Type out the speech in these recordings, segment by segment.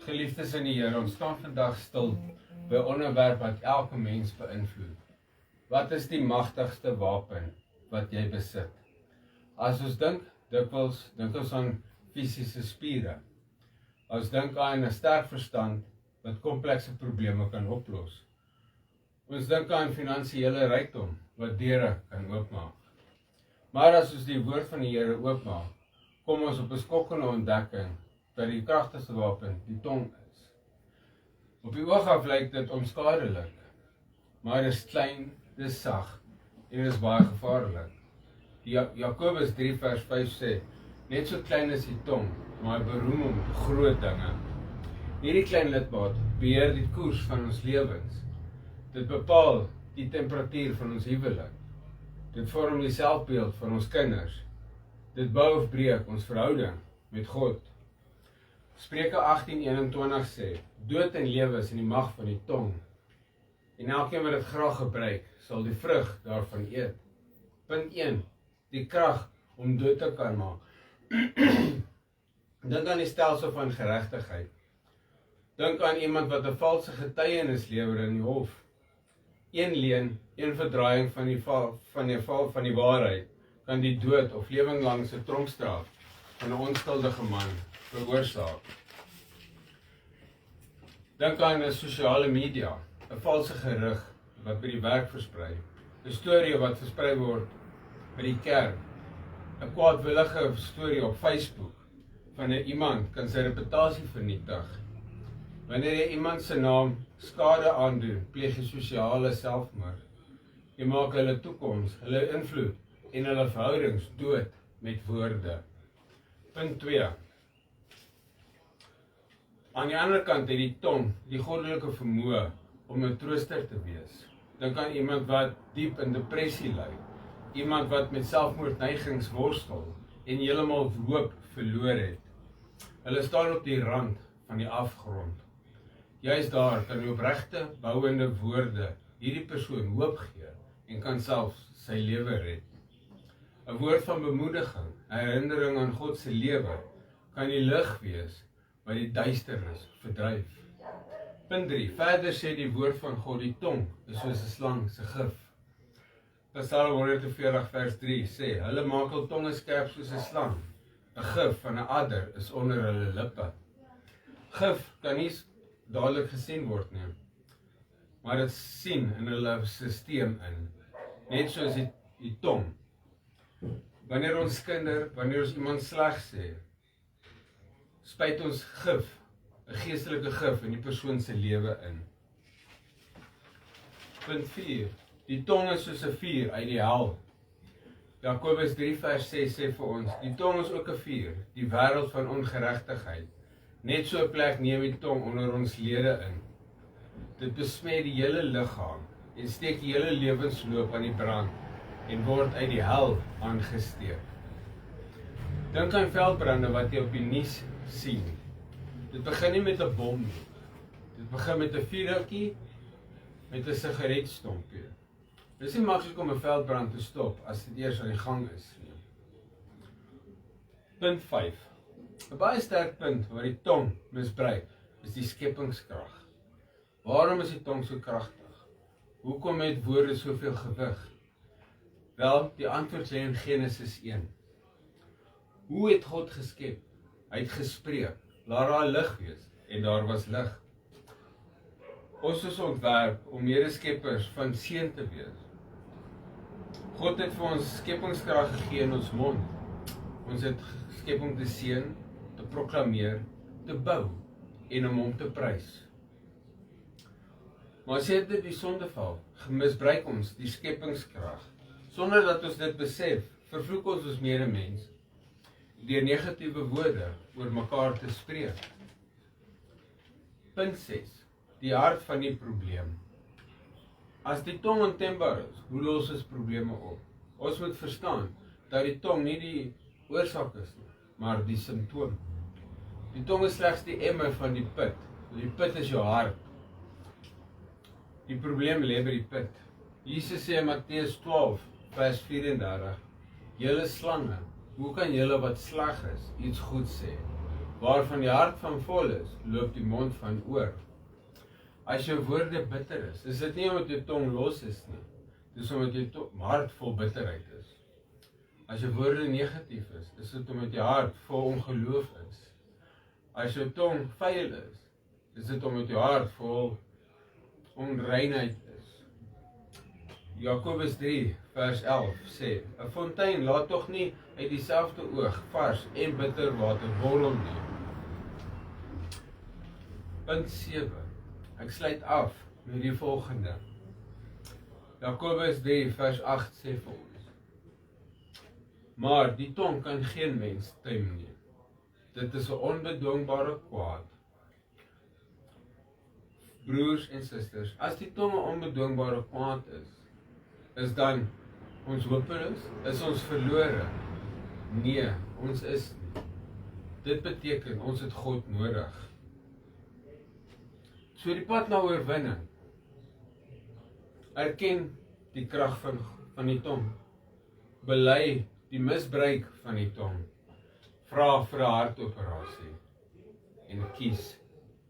Geliefdes in die Here, ons staan vandag stil by 'n onderwerp wat elke mens beïnvloed. Wat is die magtigste wapen wat jy besit? As ons dink ons aan fisiese spiere. Ons dink aan 'n sterk verstand wat komplekse probleme kan oplos. Ons dink aan finansiële rykdom wat deure kan oopmaak. Maar as ons die woord van die Here oopmaak, kom ons op 'n skokkende ontdekking dat die kragtigste wapen die tong is. Op die oog af lyk dit onskadelik, maar dit is klein, dit is sag en dit is baie gevaarlik. Jakobus 3 vers 5 sê, net so klein is die tong, maar hy beroem hom op groot dinge. Hierdie klein lidmaat beheer die koers van ons lewens. Dit bepaal die temperatuur van ons huwelik. Dit vorm die selfbeeld van ons kinders. Dit bou of breek ons verhouding met God. Spreuke 18:21 sê, dood en lewe is in die mag van die tong. En elkeen wat dit graag gebruik, sal die vrug daarvan eet. Punt 1. Die krag om dood te kan maak. Dink aan die stelsel van geregtigheid. Dink aan iemand wat 'n valse getuienis lewer in die hof. Een leuen, een verdraaiing van die waarheid kan die dood of lewenslange tronkstraf van 'n onskuldige man veroorsaak. Dink aan 'n sosiale media, 'n valse gerug wat by die werk versprei, 'n storie wat versprei word by die kerk, 'n kwaadwillige storie op Facebook van iemand kan sy reputasie vernietig. Wanneer jy iemand se naam skade aandoen, pleeg jy sosiale selfmoord. Jy maak hulle toekoms, hulle invloed en hulle verhoudings dood met woorde. Punt 2. Aan die ander kant het die tong die goddelike vermoë om 'n trooster te wees. Dink aan iemand wat diep in depressie ly, iemand wat met selfmoordneigings worstel en heeltemal hoop verloor het. Hulle staan op die rand van die afgrond. Juist daar kan die opregte, bouende woorde hierdie persoon hoop gee en kan selfs sy lewe red. 'n Woord van bemoediging, herinnering aan God se lewe, kan die lig wees wat die duisternis verdryf. Punt 3. Verder sê die woord van God, die tong is soos 'n slang se gif. Psalm 140 vers 3 sê, hulle maak hul tonge skerp soos 'n slang. 'n Gif van 'n adder is onder hulle lippe. Gif kan nie dadelik gesien word nie, maar dit sien in hulle stelsel in, net soos die tong. Wanneer ons iemand sleg sê, spuit ons gif, 'n geestelike gif in die persoon se lewe in. Punt 4. Die tong is soos 'n vuur uit die hel. Jakobus 3 vers 6 sê vir ons, die tong is ook 'n vuur, die wêreld van ongeregtigheid. Net so 'n plek neem die tong onder ons lede in. Dit besmet die hele liggaam en steek die hele lewensloop aan die brand en word uit die hel aangesteek. Dink aan veldbrande wat jy op die nuus sien. Dit begin nie met 'n bom nie. Dit begin met 'n vuurtjie, met 'n sigaretstompie. Dit is nie maklik om 'n veldbrand te stop as dit eers aan die gang is nie. Punt 5. 'n baie sterk punt waar die tong misbruik is die skepingskrag. Waarom is die tong so kragtig? Hoekom het woorde soveel gewig? Wel, die antwoord lê in Genesis 1. Hoe het God geskep? Hy het gespreek, laat daar lig wees, en daar was lig. Ons is ontwerp om medeskeppers van seën te wees. God het vir ons skepingskrag gegee in ons mond. Ons het geskep om te seën, te proklameer, te bou en om hom te prys. Maar as dit die sondeval, misbruik ons die skepingskrag. Sonder dat ons dit besef, vervloek ons medemens deur negatiewe woorde oor mekaar te spreek. Punt 6. Die hart van die probleem. As die tong ontembaar is, hoe los ons probleme op? Ons moet verstaan dat die tong nie die oorsaak is nie, maar die simptoom. Die tong is slegs die emmer van die put. Die put is jou hart. Die probleem lê by die put. Jesus sê in Matteus 12 vers 34, julle slange, hoe kan julle wat sleg is iets goed sê? Waarvan die hart van vol is, loop die mond van oor. As jou woorde bitter is dit nie omdat jou tong los is nie. Dis omdat jou hart vol bitterheid is. As jou woorde negatief is dit omdat jou hart vol ongeloof is. As jou tong vuil is dit omdat jou hart vol onreinheid is. Jakobus 3 vers 11 sê, 'n fontein laat tog nie uit dieselfde oog vars en bitter water borrel nie. Punt 7. Ek sluit af met die volgende. Jakobus 3 vers 8 sê vir ons, maar die tong kan geen mens tem nie. Dit is 'n onbedwingbare kwaad. Broers en susters, as die tong 'n onbedwingbare kwaad is dan ons hopeloos? Is ons verlore? Nee, ons is nie. Dit beteken ons het God nodig. So die pad na oorwinning. Erken die krag van die tong. Bely die misbruik van die tong. Vra vir 'n hartoperasie en kies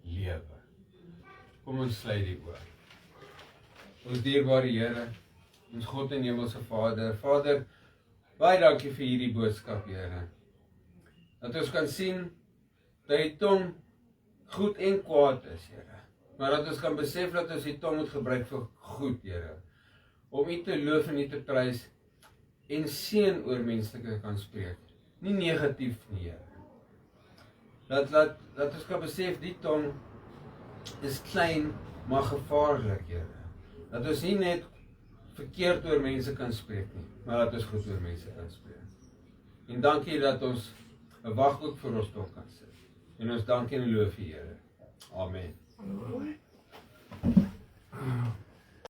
lewe. Kom ons sluit die oë. Ons dierbare Here, ons God en Hemelse Vader, baie dankie vir hierdie boodskap, Here. Dat ons kan sien dat die tong goed en kwaad is, Here. Maar dat ons kan besef dat ons die tong moet gebruik vir goed, Here. Om U te loof en U te prys en seën oor mense kan spreek. Nie negatief nie, Here. Dat ons kan besef die tong is klein, maar gevaarlik, Here. Dat ons nie net verkeerd oor mense kan spreek nie, maar dat ons goed oor mense kan spreek. En dankie dat ons 'n wagboek vir ons tong kan sit. En ons dankie en loof U, Here. Amen.